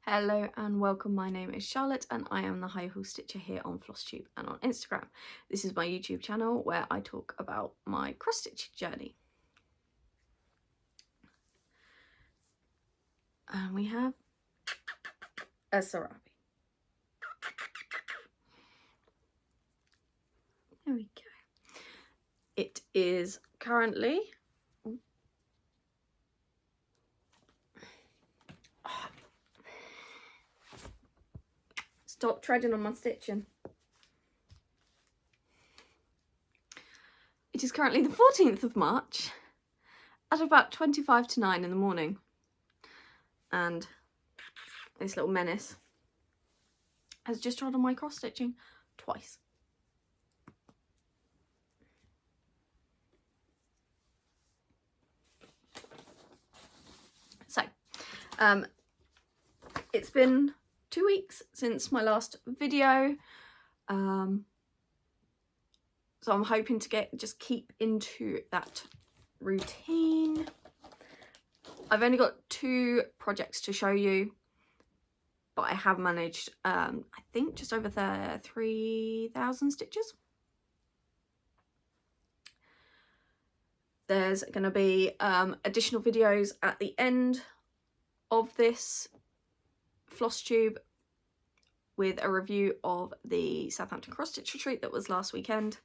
Hello and welcome, my name is Charlotte and I am the High Heel Stitcher here on Flosstube and on Instagram. This is my YouTube channel where I talk about my cross stitching journey. And we have a sarabi. There we go. It is currently stop treading on my stitching. It is currently the 14th of March at about 25 to 9 in the morning. And this little menace has just tried on my cross stitching twice. So, it's been 2 weeks since my last video, so I'm hoping to just keep into that routine. I've only got 2 projects to show you, but I have managed, I think, just over 3,000 stitches. There's going to be additional videos at the end of this Flosstube with a review of the Southampton cross stitch retreat that was last weekend.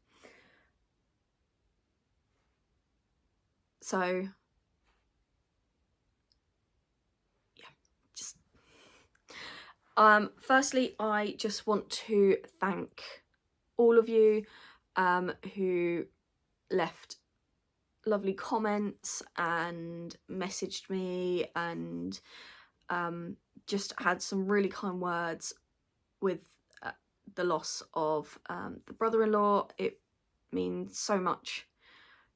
So yeah, just firstly, I just want to thank all of you who left lovely comments and messaged me and just had some really kind words with the loss of the brother-in-law. It means so much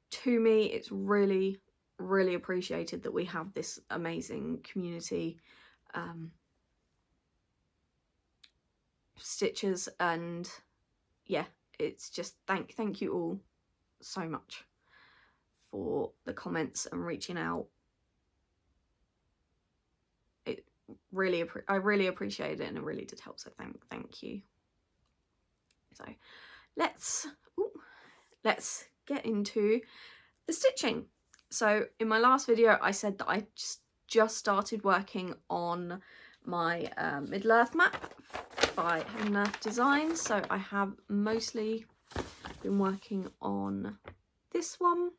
to me. It's really, really appreciated that we have this amazing community stitchers, and yeah, it's just thank you all so much for the comments and reaching out. I really appreciate it, and it really did help, so thank you. So let's get into the stitching. So in my last video I said that I just started working on my Middle Earth map by Heaven and Earth Designs, so I have mostly been working on this one.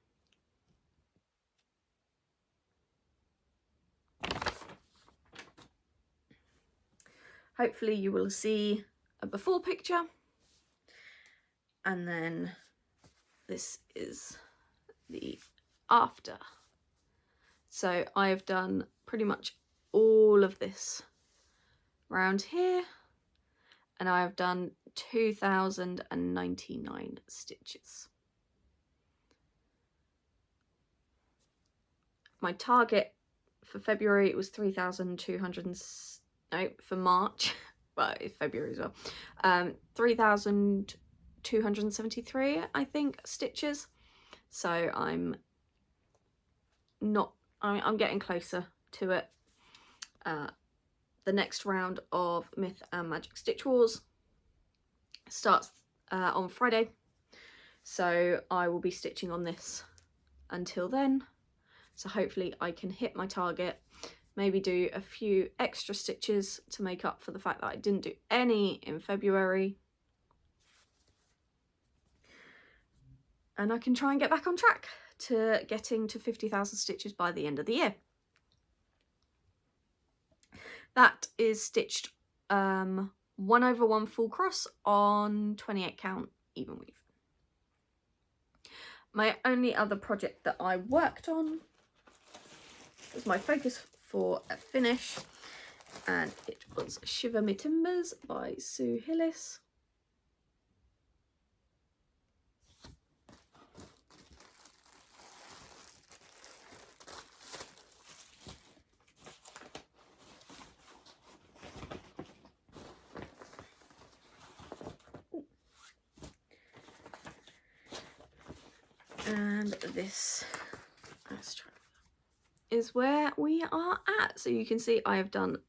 Hopefully you will see a before picture, and then this is the after. So I have done pretty much all of this around here, and I have done 2,099 stitches. My target for February was 3,200. No, for March, well, it's February as well, 3,273, I think, stitches. So I'm getting closer to it. The next round of Myth and Magic Stitch Wars starts on Friday, so I will be stitching on this until then. So hopefully I can hit my target, maybe do a few extra stitches to make up for the fact that I didn't do any in February, and I can try and get back on track to getting to 50,000 stitches by the end of the year. That is stitched 1/1 full cross on 28 count even weave. My only other project that I worked on was my focus for a finish, and it was Shiver Me Timbers by Hillis. And this, let's try, is where we are at. So you can see I have done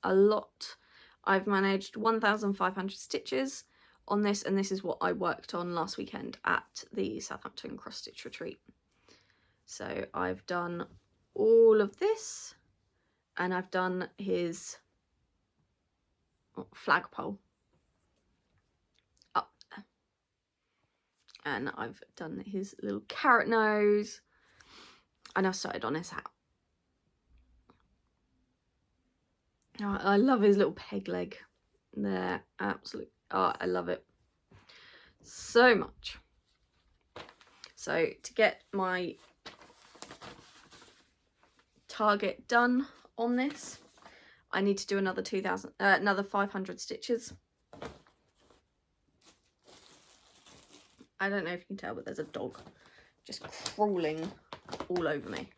a lot. I've managed 1,500 stitches on this, and this is what I worked on last weekend at the Southampton cross stitch retreat. So I've done all of this, and I've done his flagpole up there, and I've done his little carrot nose, and I've started on his hat. Oh, I love his little peg leg there. Absolutely. Oh, I love it so much. So to get my target done on this, I need to do another 500 stitches. I don't know if you can tell, but there's a dog just crawling all over me.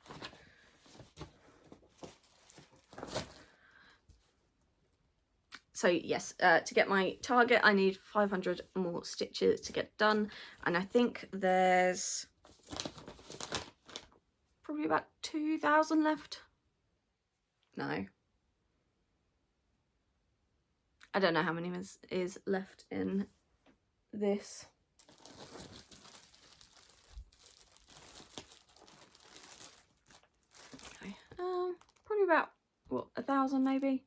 So yes, to get my target, I need 500 more stitches to get done. And I think there's probably about 2,000 left. No. I don't know how many is left in this. Okay. Probably about, what, 1,000 maybe?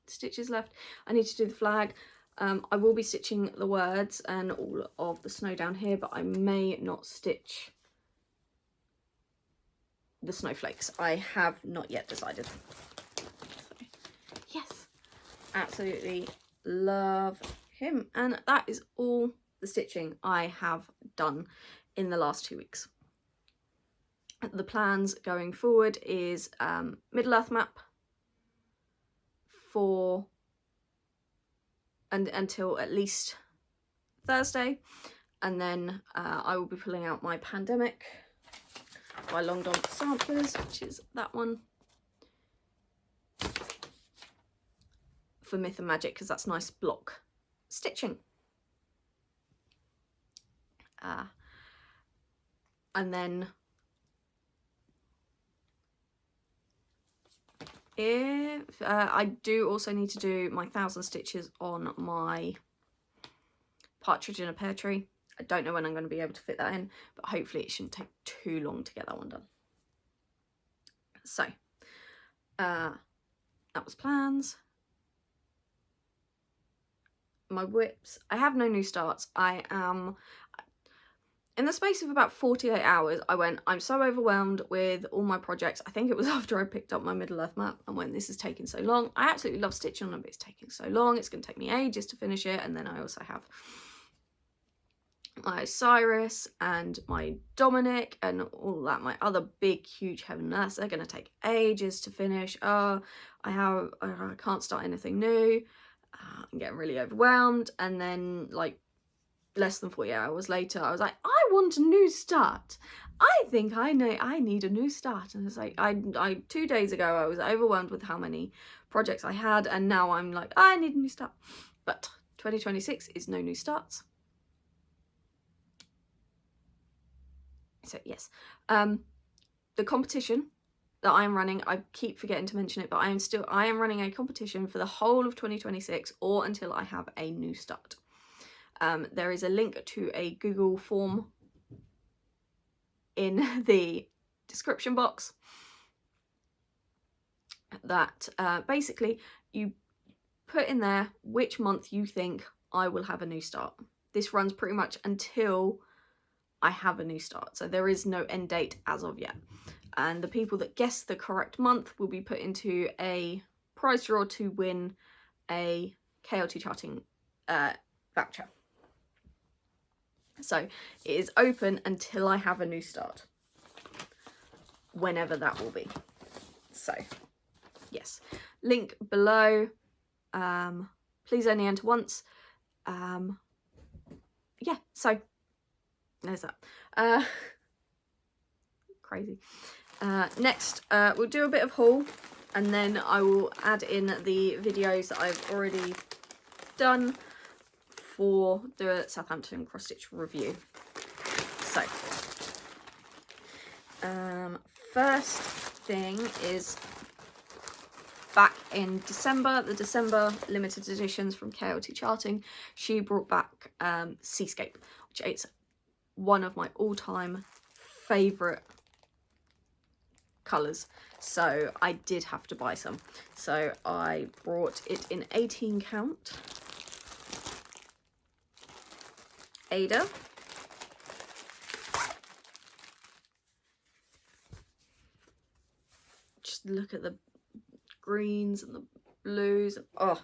Stitches left. I need to do the flag. I will be stitching the words and all of the snow down here, but I may not stitch the snowflakes. I have not yet decided. So, yes, absolutely love him. And that is all the stitching I have done in the last 2 weeks. The plans going forward is Middle Earth map for until at least Thursday, and then I will be pulling out my Pandemic by Long Dog Samplers, which is that one, for Myth and Magic, because that's nice block stitching. And then if I do also need to do my 1,000 stitches on my Partridge in a Pear Tree. I don't know when I'm going to be able to fit that in, but hopefully it shouldn't take too long to get that one done. So that was plans. My whips, I have no new starts. I am, in the space of about 48 hours, I'm so overwhelmed with all my projects. I think it was after I picked up my Middle Earth map and when this is taking so long. I absolutely love stitching on it, but it's taking so long. It's going to take me ages to finish it. And then I also have my Cyrus and my Dominic and all that. My other big, huge Heaven and Earth, they're going to take ages to finish. I can't start anything new. I'm getting really overwhelmed. And then, like, less than 48 hours later, I was like, I want a new start. I think I need a new start. And it's like, 2 days ago, I was overwhelmed with how many projects I had. And now I'm like, I need a new start. But 2026 is no new starts. So yes, the competition that I am running, I keep forgetting to mention it, but I am running a competition for the whole of 2026 or until I have a new start. There is a link to a Google form in the description box that basically you put in there which month you think I will have a new start. This runs pretty much until I have a new start, so there is no end date as of yet. And the people that guess the correct month will be put into a prize draw to win a KLT charting voucher. So it is open until I have a new start, whenever that will be. So yes, link below. Please only enter once. Yeah, so there's that. Crazy. Next, we'll do a bit of haul, and then I will add in the videos that I've already done for the Southampton cross stitch review. So, first thing is back in December, the December limited editions from KLT Charting, she brought back Seascape, which is one of my all-time favourite colours. So I did have to buy some. So I brought it in 18 count. Ada. Just look at the greens and the blues. Oh,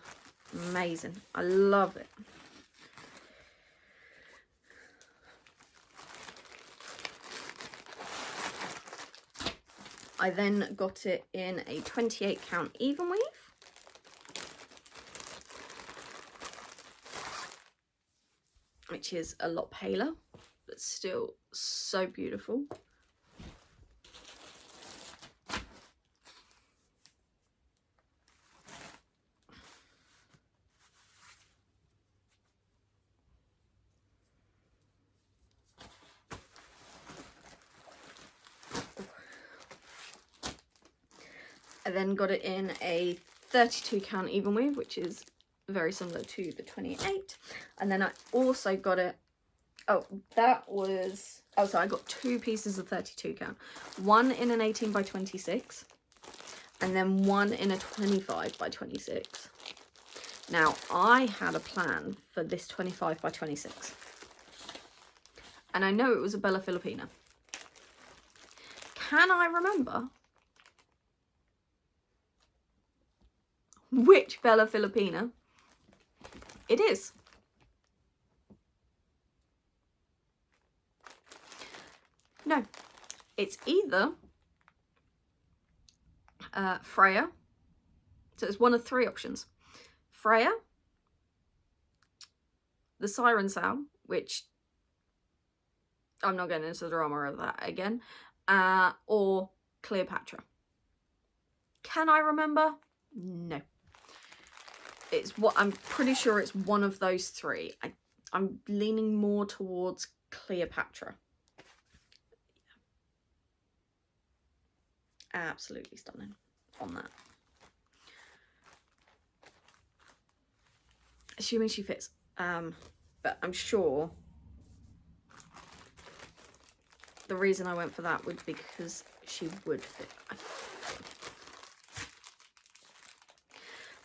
amazing. I love it. I then got it in a 28 count even weave. Which is a lot paler, but still so beautiful. I then got it in a 32 count even weave, which is very similar to the 28. And then I also got it, so I got 2 pieces of 32 count. One in an 18 by 26, and then one in a 25 by 26. Now, I had a plan for this 25 by 26. And I know it was a Bella Filipina. Can I remember which Bella Filipina it is? No, it's either Freya, so it's one of 3 options. Freya, the Siren Sow, which I'm not getting into the drama of that again, or Cleopatra. Can I remember? No. It's what I'm pretty sure it's one of those 3. I'm leaning more towards Cleopatra. Absolutely stunning on that. Assuming she fits, but I'm sure the reason I went for that would be because she would fit.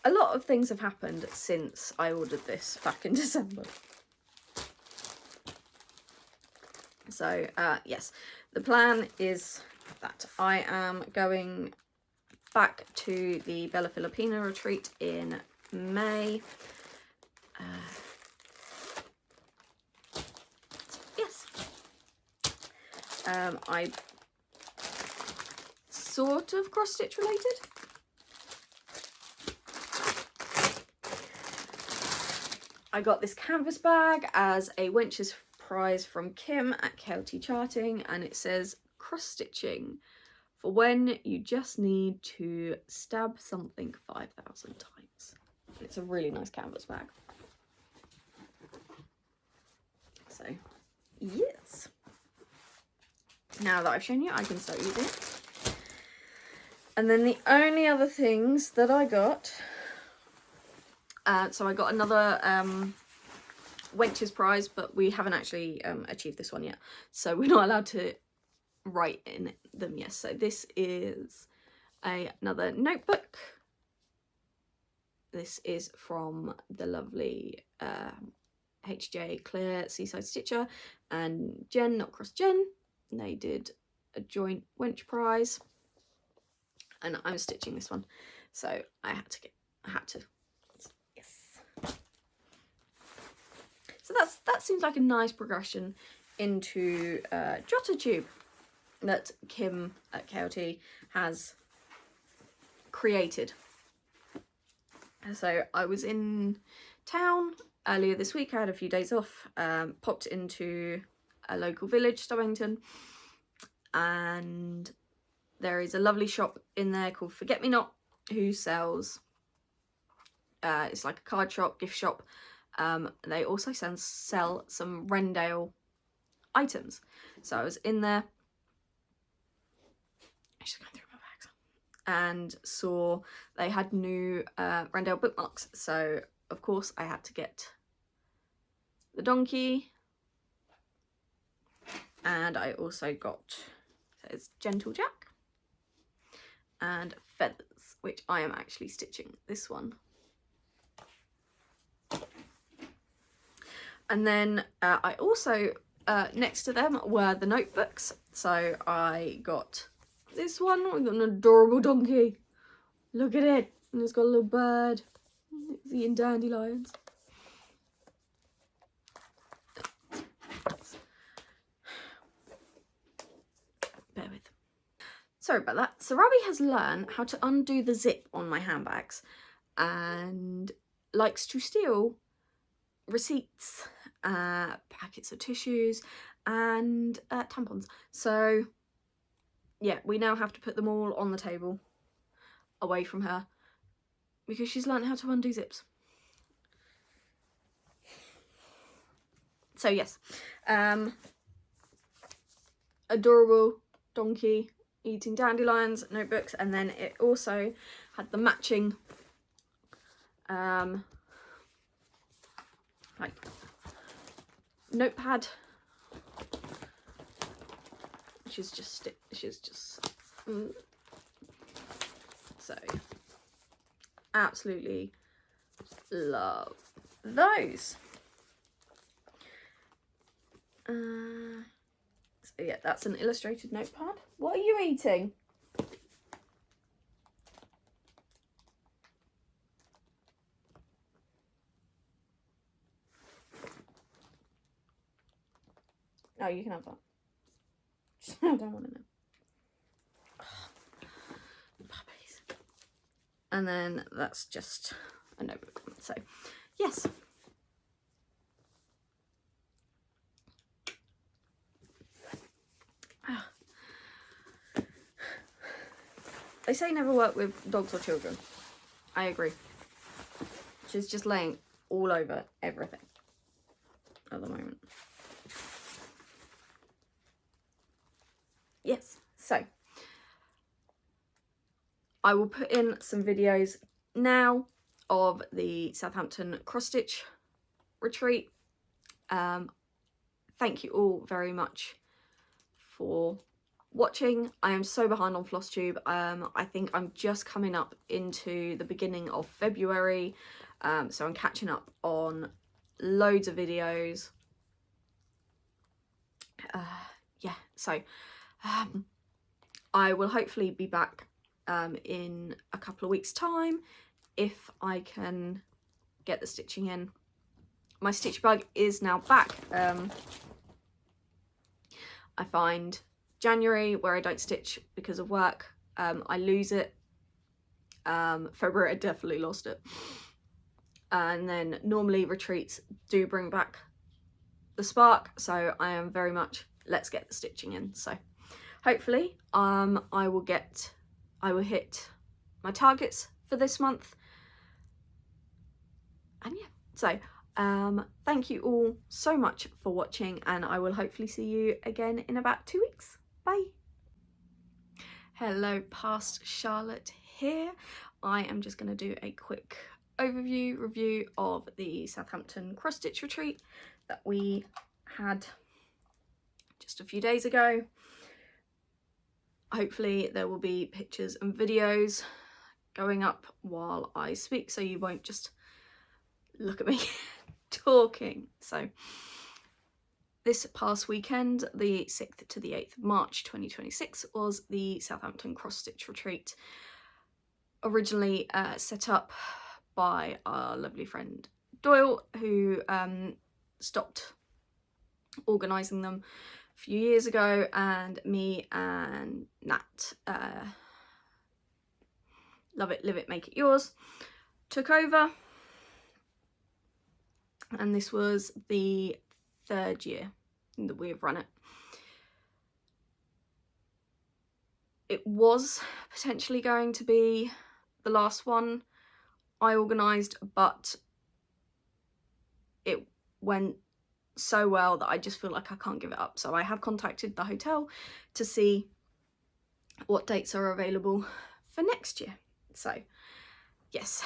A lot of things have happened since I ordered this back in December. So, yes, the plan is that I am going back to the Bella Filipina retreat in May. Yes. I sort of cross-stitch related. I got this canvas bag as a Wench's prize from Kim at KLT Charting, and it says cross-stitching for when you just need to stab something 5,000 times. It's a really nice canvas bag. So, yes. Now that I've shown you, I can start using it. And then the only other things that I got, so I got another Wench's prize, but we haven't actually achieved this one yet, so we're not allowed to write in them. Yes, so this is another notebook. This is from the lovely HJ Claire Seaside Stitcher and Jen, not Cross Jen. They did a joint Wench prize, and I'm stitching this one, so I had to. Yes. So that seems like a nice progression into Jotter Tube that Kim at KLT has created. So I was in town earlier this week. I had a few days off, popped into a local village, Southampton, and there is a lovely shop in there called Forget Me Not, who sells, it's like a card shop, gift shop. They also sell some Rendale items. So I was in there, I'm just going through my and saw they had new Roundup bookmarks, so of course I had to get the donkey, and I also got, so it's Gentle Jack and feathers, which I am actually stitching this one. And then I also, next to them were the notebooks. So I got this one. I got an adorable donkey. Look at it. And it's got a little bird. It's eating dandelions. Bear with. Sorry about that. So Robbie has learned how to undo the zip on my handbags and likes to steal receipts, packets of tissues and tampons. So yeah, we now have to put them all on the table away from her because she's learned how to undo zips. So yes, adorable donkey eating dandelions, notebooks, and then it also had the matching like notepad, which is just so absolutely love those. So yeah, that's an illustrated notepad. What are you eating? Oh, you can have that. I don't want to know. Puppies. And then that's just a notebook. So, yes. They say never work with dogs or children. I agree. She's just laying all over everything at the moment. Yes, so I will put in some videos now of the Southampton cross stitch retreat. Thank you all very much for watching. I am so behind on Flosstube. I think I'm just coming up into the beginning of February, so I'm catching up on loads of videos. Yeah, so I will hopefully be back in a couple of weeks' time if I can get the stitching in. My stitch bug is now back. I find January, where I don't stitch because of work, I lose it. February I definitely lost it. And then normally retreats do bring back the spark, so I am very much let's get the stitching in. So hopefully I will hit my targets for this month. And yeah, so thank you all so much for watching, and I will hopefully see you again in about 2 weeks. Bye. Hello, Past Charlotte here. I am just going to do a quick overview review of the Southampton cross stitch retreat that we had just a few days ago. Hopefully there will be pictures and videos going up while I speak, so you won't just look at me talking. So this past weekend, the 6th to the 8th of March 2026, was the Southampton cross stitch retreat, originally set up by our lovely friend Doyle, who stopped organising them a few years ago, and me and Nat, Love It, Live It, Make It Yours, took over, and this was the 3rd year that we have run it. It was potentially going to be the last one I organised, but it went so well that I just feel like I can't give it up. So I have contacted the hotel to see what dates are available for next year. So yes,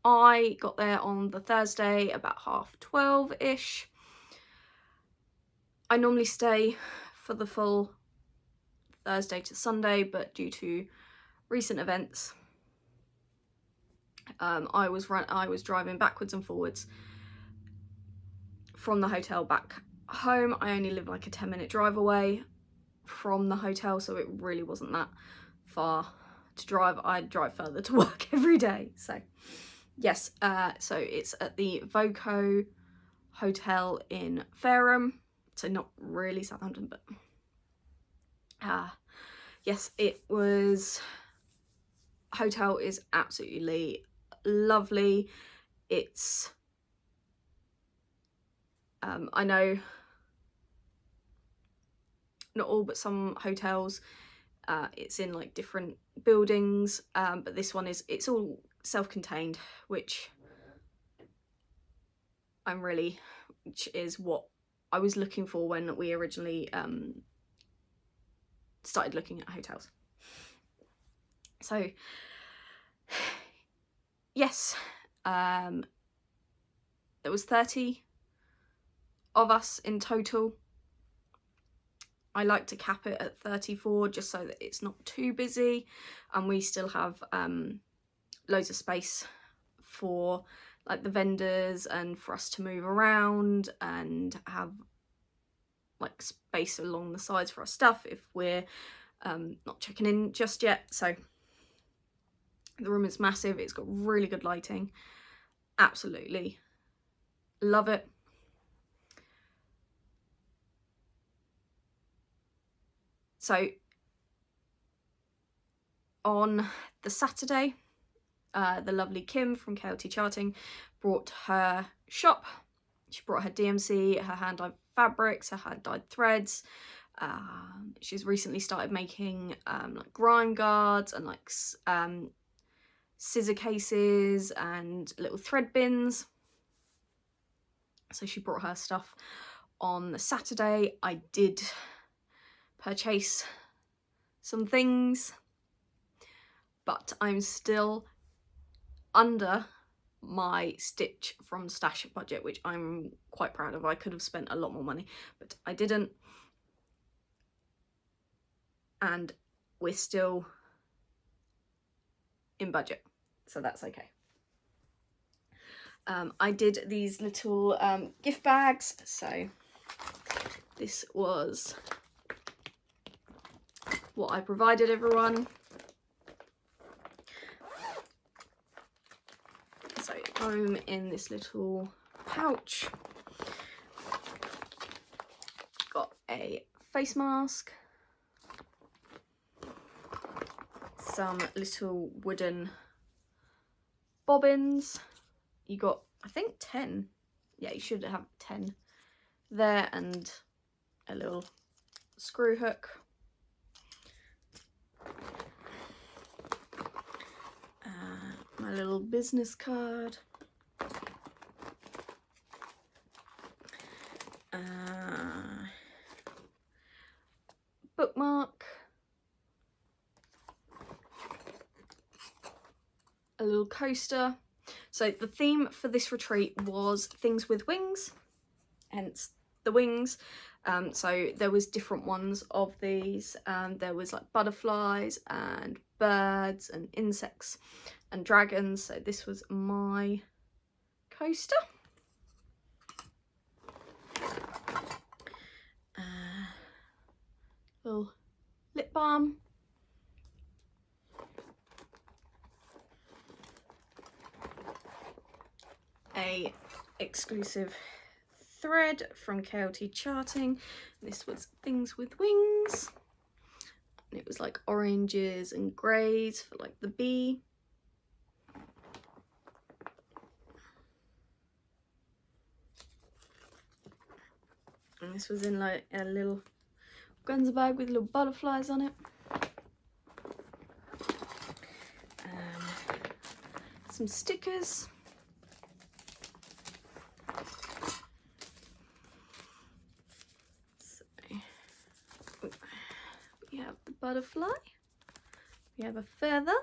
I got there on the Thursday about 12:30ish. I normally stay for the full Thursday to Sunday, but due to recent events, I was driving backwards and forwards from the hotel back home. I only live like a 10-minute drive away from the hotel, so it really wasn't that far to drive. I drive further to work every day. So yes, so it's at the Voco Hotel in Fareham, so not really Southampton, but yes, it was. Hotel is absolutely lovely. It's I know not all, but some hotels it's in like different buildings, but this one it's all self-contained, which is what I was looking for when we originally started looking at hotels. So yes, there was 30 of us in total. I like to cap it at 34 just so that it's not too busy, and we still have loads of space for like the vendors and for us to move around and have like space along the sides for our stuff if we're not checking in just yet. So the room is massive. It's got really good lighting. Absolutely love it. So on the Saturday, the lovely Kim from KLT Charting brought her shop. She brought her DMC, her hand-dyed fabrics, her hand-dyed threads. She's recently started making like grime guards and like scissor cases and little thread bins. So she brought her stuff on the Saturday. I did purchase some things, but I'm still under my Stitch from Stash budget, which I'm quite proud of. I could have spent a lot more money, but I didn't. And we're still in budget, so that's okay. I did these little gift bags. So this was what I provided everyone. So I'm in this little pouch. Got a face mask, some little wooden bobbins. You got, I think, 10. Yeah, you should have 10 there, and a little screw hook. My little business card. Bookmark. A little coaster. So the theme for this retreat was things with wings, hence the wings. So there was different ones of these. There was like butterflies and birds and insects and dragons. So this was my coaster. Little lip balm. A exclusive thread from KLT Charting. This was things with wings. And it was like oranges and greys for like the bee. And this was in like a little organza bag with little butterflies on it. Some stickers. So we have the butterfly. We have a feather,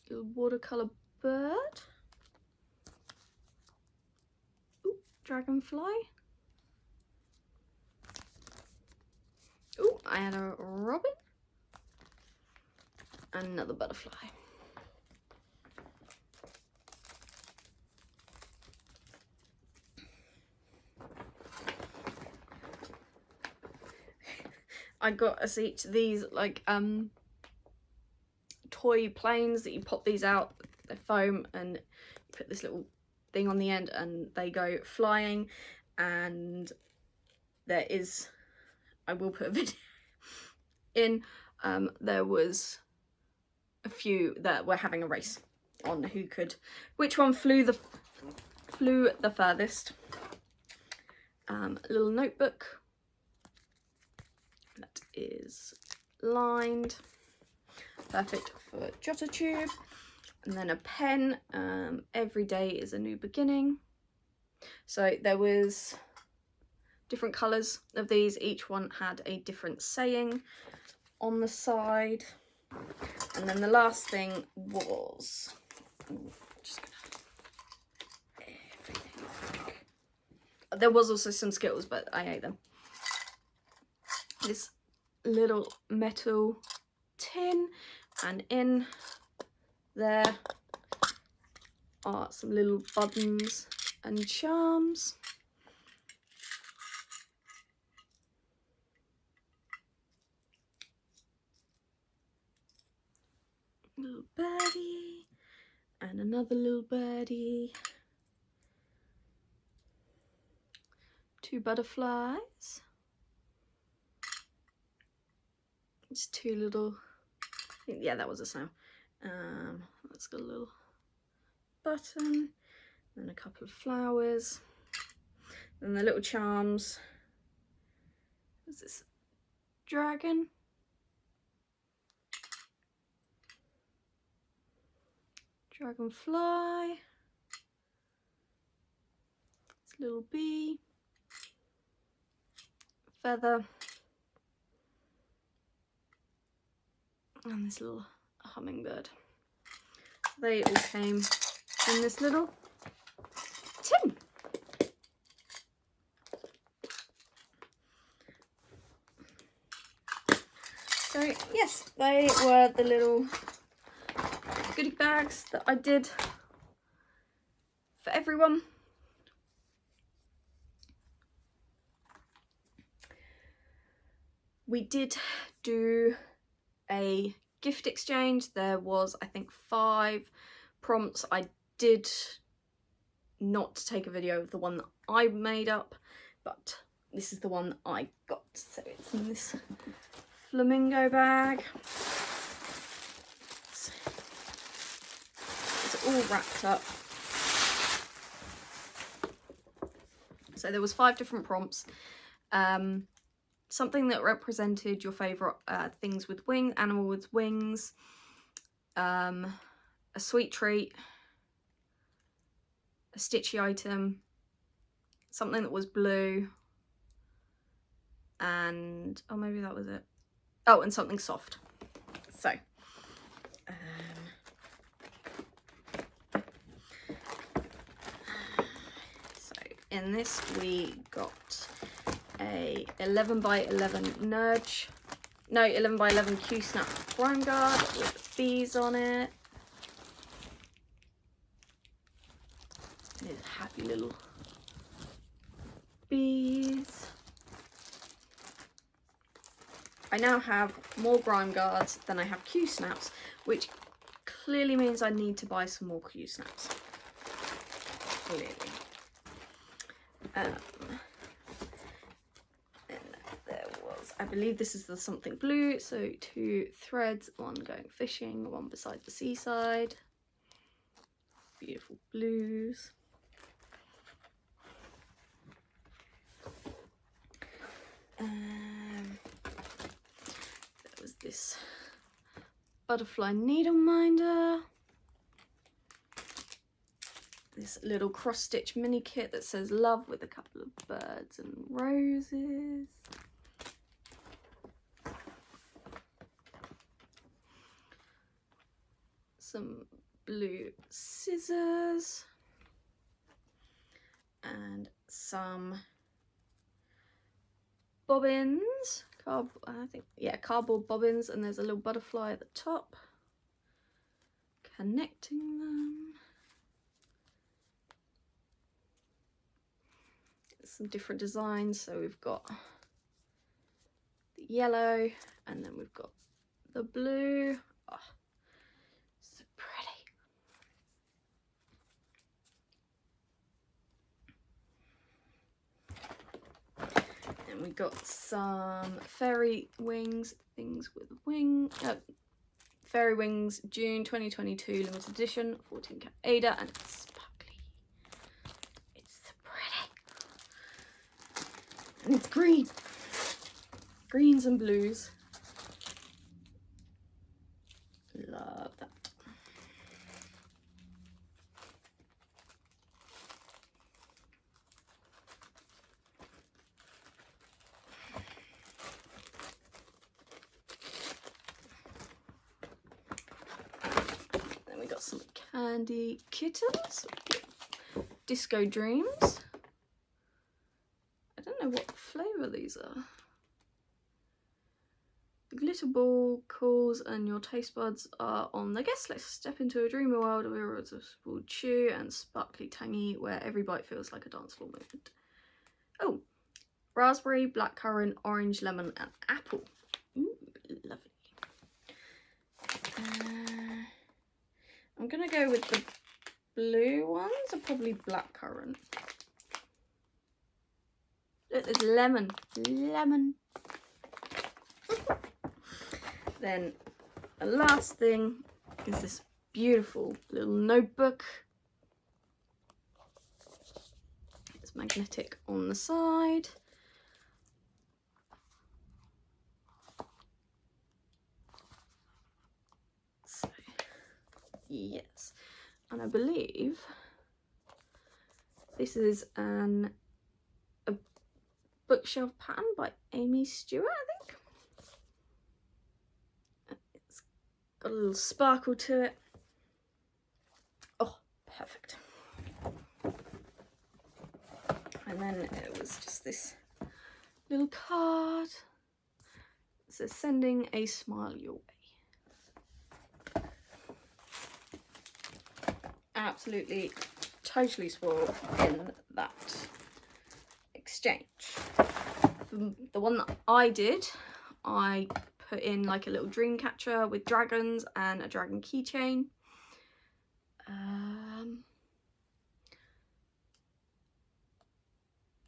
little watercolour bird, ooh, dragonfly, ooh, I had a robin, and another butterfly. I got us each these like toy planes that you pop these out, they're foam, and you put this little thing on the end and they go flying. And there is, I will put a video in, there was a few that were having a race on which one flew the furthest. A little notebook that is lined, perfect for jotter tube. And then a pen, every day is a new beginning. So there was different colours of these, each one had a different saying on the side. And then the last thing was, just gonna, everything. There was also some Skittles, but I ate them. This little metal tin, and in there are some little buttons and charms. Little birdie and another little birdie. Two butterflies. It's two little, yeah, that was a sound. Let's got a little button, then a couple of flowers, then the little charms. What's this? Dragon. Dragonfly. This little bee. Feather. And this little hummingbird. They all came in this little tin. So yes, they were the little goodie bags that I did for everyone. We did do a gift exchange. There was, I think, 5 prompts. I did not take a video of the one that I made up, but this is the one I got. So it's in this flamingo bag. So it's all wrapped up. So there was 5 different prompts. Something that represented your favourite things with wings, animal with wings, a sweet treat, a stitchy item, something that was blue, and, oh, maybe that was it. Oh, and something soft. So, in this we got a 11 by 11 nudge, no, 11 by 11 Q-snap grime guard with bees on it. These happy little bees. I now have more grime guards than I have Q-snaps, which clearly means I need to buy some more Q-snaps. Clearly. I believe this is the something blue, so 2 threads, one going fishing, one beside the seaside. Beautiful blues. There was this butterfly needle minder. This little cross-stitch mini kit that says love with a couple of birds and roses. some blue scissors, and some bobbins, cardboard bobbins, and there's a little butterfly at the top connecting them. Some different designs, so we've got the yellow and then we've got the blue. Oh, so pretty. And we got some fairy wings, things with fairy wings, June 2022 limited edition, 14 Ada, and it's sparkly. It's so pretty. And it's green. Greens and blues. Love that. Then we got some candy kittens. Disco Dreams. I don't know what flavour these are. The glitter ball calls and your taste buds are on the guest list. Step into a dreamy world of irresistible chew and sparkly tangy where every bite feels like a dance floor moment. Oh, raspberry, blackcurrant, orange, lemon and apple. Ooh, lovely. I'm going to go with the blue ones, or probably blackcurrant. Look, there's lemon. Lemon. Then the last thing is this beautiful little notebook. It's magnetic on the side. So, yes, and I believe this is a bookshelf pattern by Amy Stewart, I think. It's got a little sparkle to it. Oh, perfect. And then it was just this little card. It says, sending a smile your way. Absolutely, totally spoiled in that exchange. The one that I did, I put in like a little dream catcher with dragons and a dragon keychain.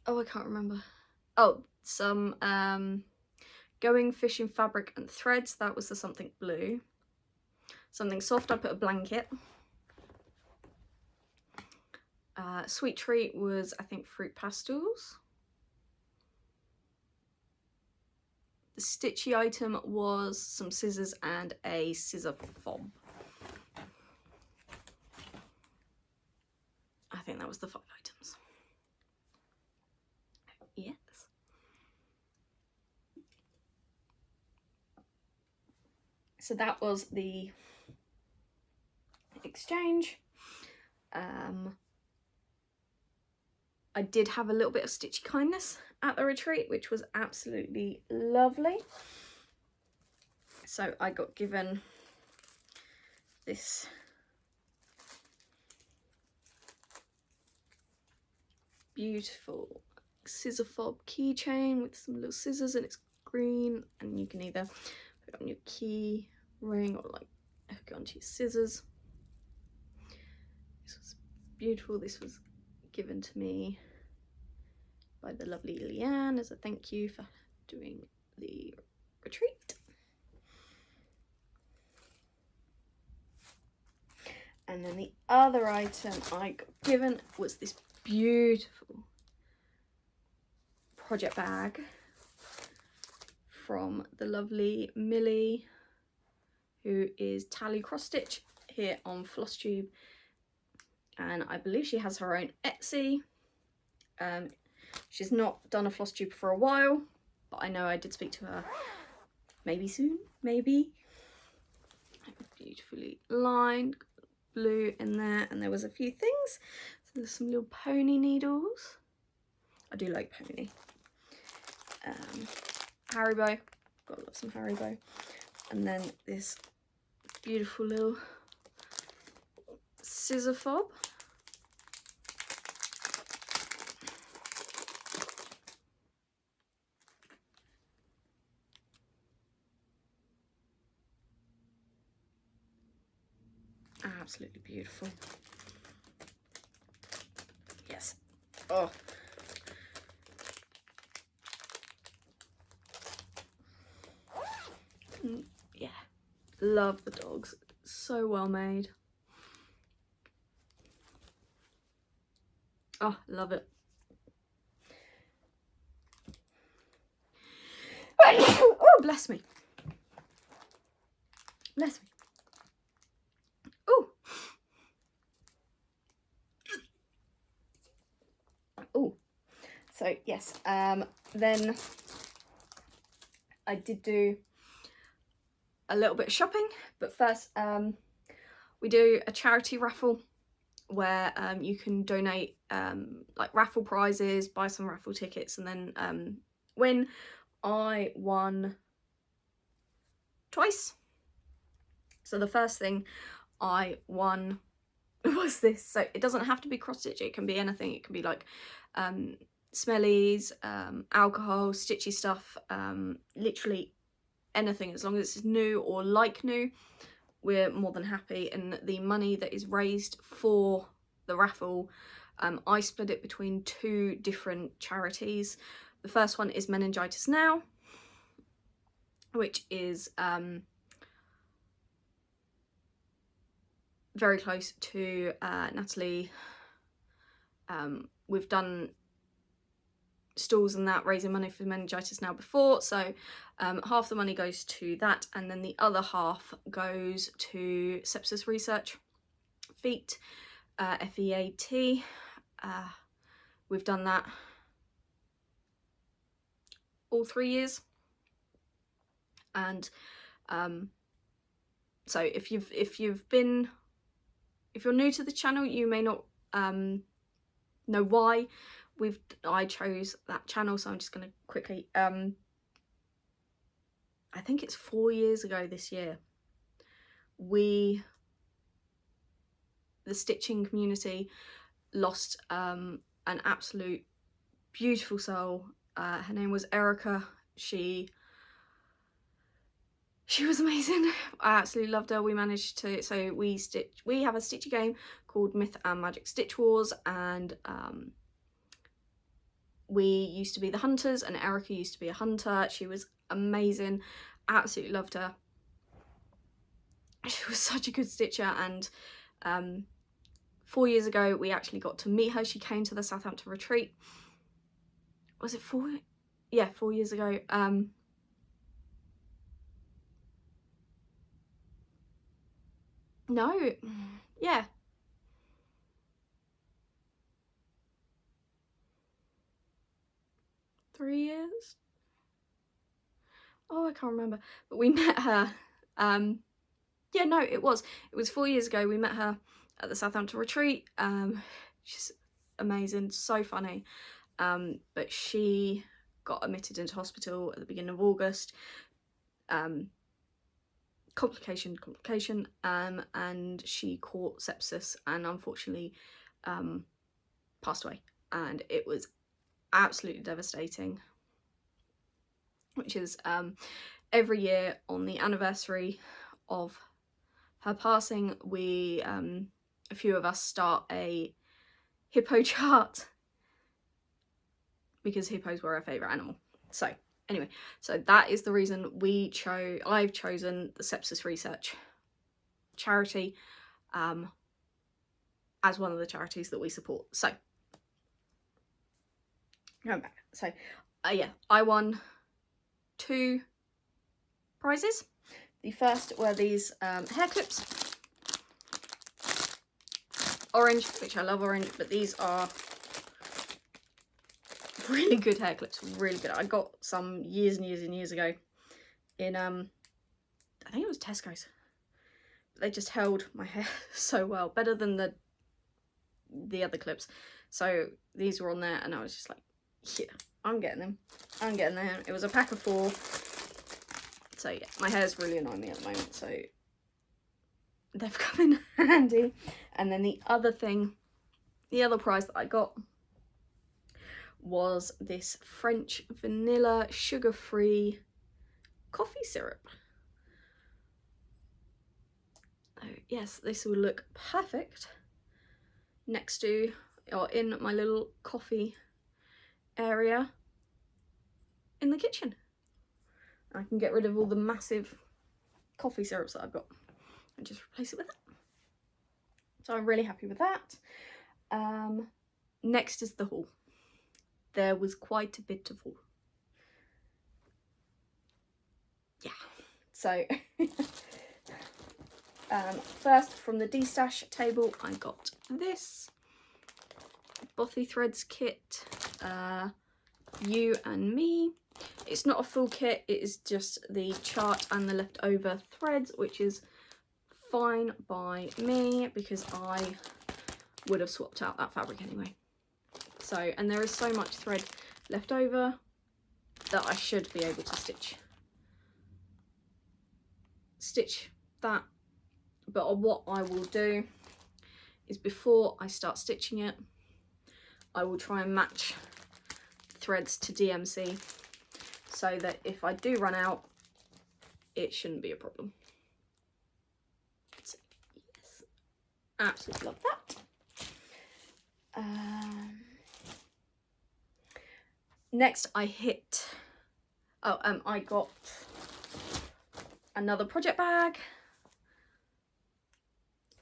Oh, I can't remember. Oh, some going fishing fabric and threads. That was the something blue. Something soft, I put a blanket. Sweet treat was, I think, fruit pastels. The stitchy item was some scissors and a scissor fob. I think that was the 5 items. Yes. So that was the exchange. I did have a little bit of stitchy kindness at the retreat, which was absolutely lovely. So I got given this beautiful scissor fob keychain with some little scissors, and it's green, and you can either put it on your key ring or like hook it onto your scissors. This was beautiful. This was given to me by the lovely Leanne as a thank you for doing the retreat. And then the other item I got given was this beautiful project bag from the lovely Millie, who is Tally Cross Stitch here on Flosstube, and I believe she has her own Etsy. She's not done a Flosstube for a while, but I know I did speak to her maybe soon, maybe. beautifully lined, blue in there, and there was a few things. So there's some little pony needles. I do like pony. Haribo, gotta love some Haribo. And then this beautiful little scissor fob. Absolutely beautiful. Yes. Oh. Yeah. Love the dogs. So well made. Oh, love it. Oh, bless me. Bless me. Oh. Oh. So yes, then I did do a little bit of shopping, but first we do a charity raffle where you can donate like raffle prizes, buy some raffle tickets, and then win. I won twice. So the first thing I won was this. So it doesn't have to be cross stitch, it can be anything. It can be like smellies, alcohol, stitchy stuff, literally anything, as long as it's new or like new, we're more than happy. And the money that is raised for the raffle, I split it between 2 different charities. The first one is Meningitis Now, which is very close to Natalie. We've done stalls and that, raising money for Meningitis Now before, so half the money goes to that, and then the other half goes to sepsis research, FEAT, FEAT. We've done that all 3 years, and so if you're new to the channel, you may not know why I chose that channel, so I'm just going to quickly, I think it's 4 years ago this year, the stitching community lost an absolute beautiful soul. Her name was Erica. She was amazing. I absolutely loved her. We managed to, so we have a stitchy game called Myth and Magic Stitch Wars, and we used to be the hunters, and Erica used to be a hunter. She was amazing. Absolutely loved her. She was such a good stitcher, and 4 years ago we actually got to meet her. She came to the Southampton retreat. Was it 4? Yeah, 4 years ago. No, yeah. Three years? Oh, I can't remember. But we met her. Yeah, no, it was 4 years ago. We met her at the Southampton retreat. She's amazing, so funny. But she got admitted into hospital at the beginning of August. Complication, and she caught sepsis and unfortunately passed away, and it was absolutely devastating. Which is every year on the anniversary of her passing, we a few of us start a hippo chart, because hippos were our favourite animal. So anyway, so that is the reason I've chosen the sepsis research charity as one of the charities that we support. So going back, so yeah, I won 2 prizes. The first were these hair clips, orange, which I love orange, but these are really good hair clips, really good. I got some years and years and years ago in I think it was Tesco's. they just held my hair so well, better than the other clips. So these were on there and I was just like, yeah, I'm getting them. I'm getting them. It was a pack of 4. So yeah, my hair's really annoying me at the moment, so they've come in handy. And then the other thing, the other prize that I got was this French vanilla sugar-free coffee syrup. So yes, this will look perfect next to, or in my little coffee area in the kitchen. I can get rid of all the massive coffee syrups that I've got and just replace it with that. So I'm really happy with that. Next is the haul. There was quite a bit of haul. Yeah, so first from the D-Stash table, I got this Bothy Threads kit, You and Me. It's not a full kit, it is just the chart and the leftover threads, which is fine by me because I would have swapped out that fabric anyway. So, and there is so much thread left over that I should be able to stitch that. But what I will do is, before I start stitching it, I will try and match threads to DMC so that if I do run out, it shouldn't be a problem. So, yes, absolutely love that. Next I got another project bag.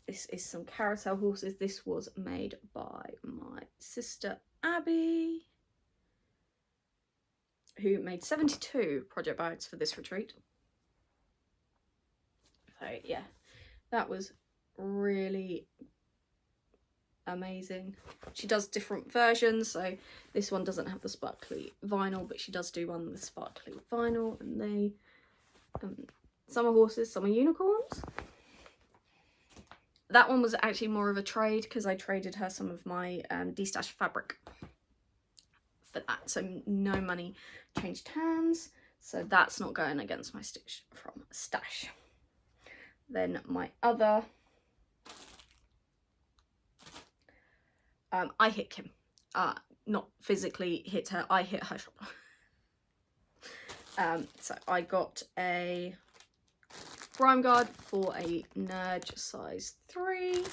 This is some carousel horses. This was made by my sister Abby, who made 72 project bags for this retreat. So yeah, that was really amazing. She does different versions, so this one doesn't have the sparkly vinyl, but she does do one with sparkly vinyl, and they some are horses, some are unicorns. That one was actually more of a trade because I traded her some of my D-Stash fabric for that, so no money changed hands, so that's not going against my stitch from stash. Then my other, I hit Kim, not physically hit her, I hit her shoulder. So I got a rhyme guard for a nudge size 3.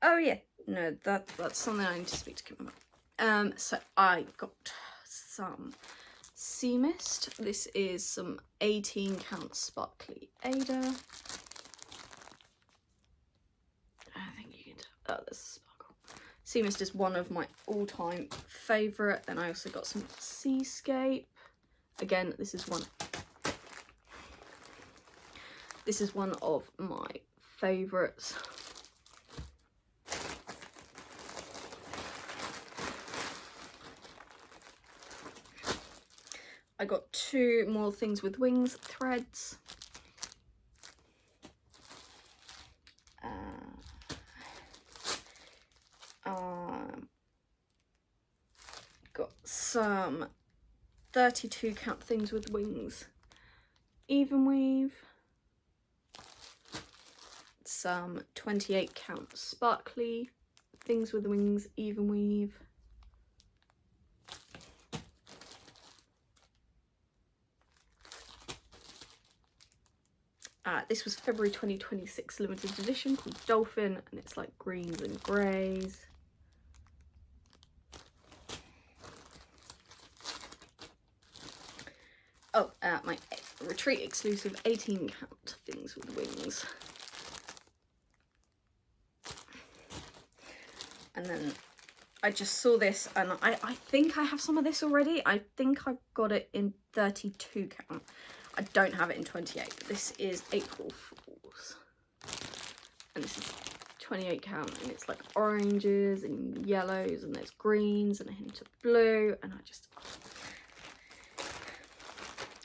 Oh yeah, no, that's something I need to speak to Kim about. So I got some Sea Mist. This is some 18 count sparkly Ada. I think you can tell. Oh, there's a sparkle. Sea Mist is one of my all-time favourite. Then I also got some Seascape. Again, this is one of my favourites. I got 2 more Things with Wings threads. Got some 32 count Things with Wings even weave. Some 28 count sparkly Things with Wings even weave. This was February 2026 limited edition called Dolphin, and it's like greens and greys. Oh, my retreat exclusive 18 count Things with Wings. And then I just saw this, and I think I have some of this already. I think I've got it in 32 count. I don't have it in 28. This is April Fools. and this is 28 count, and it's like oranges and yellows, and there's greens and a hint of blue, and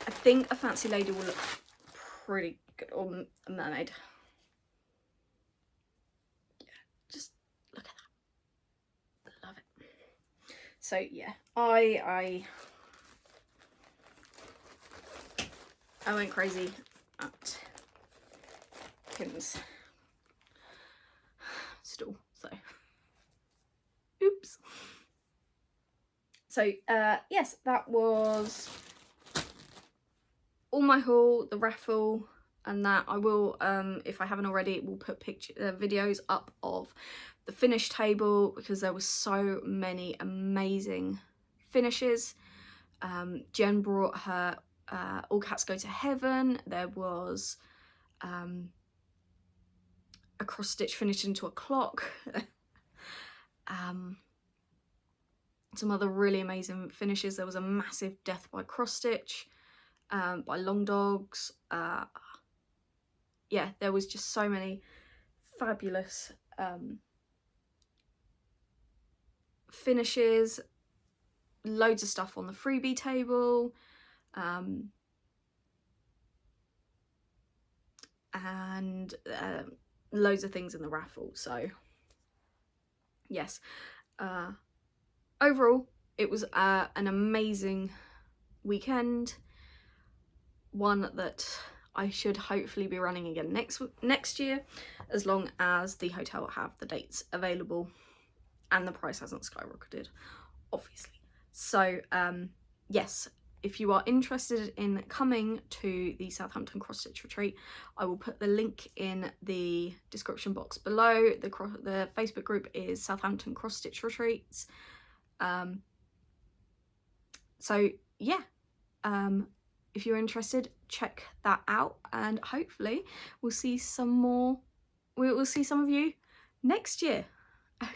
I think a fancy lady will look pretty good, or a mermaid. Yeah, just look at that. Love it. So yeah, I went crazy at Kim's stall, so oops. So yes, that was all my haul, the raffle, and that. I will, if I haven't already, will put videos up of the finish table, because there were so many amazing finishes. Jen brought her All Cats Go to Heaven. There was a cross stitch finished into a clock. Some other really amazing finishes. There was a massive death by cross stitch by Long Dogs. Yeah, there was just so many fabulous finishes, loads of stuff on the freebie table, and loads of things in the raffle. So yes, overall it was an amazing weekend, one that I should hopefully be running again next year, as long as the hotel have the dates available and the price hasn't skyrocketed, obviously. So yes, if you are interested in coming to the Southampton cross stitch retreat, I will put the link in the description box below. The Facebook group is Southampton Cross Stitch Retreats. So yeah, if you're interested, check that out, and hopefully we'll see some of you next year. Okay.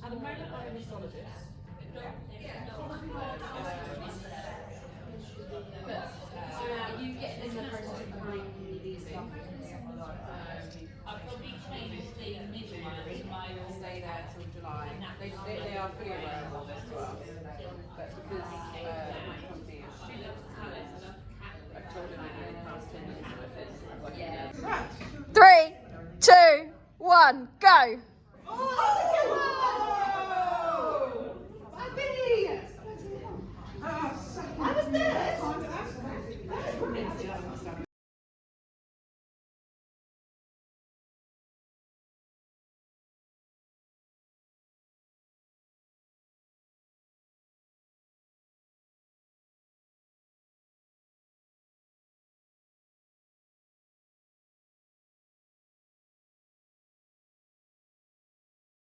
At the moment, I'm an astrologist. But you get in the process of bringing these stuff. I've probably changed the middle one to my stay there till July. They are fully aware of all this as well. But because my company is student, I've told them that in house 10 years. 3, 2, 1, go!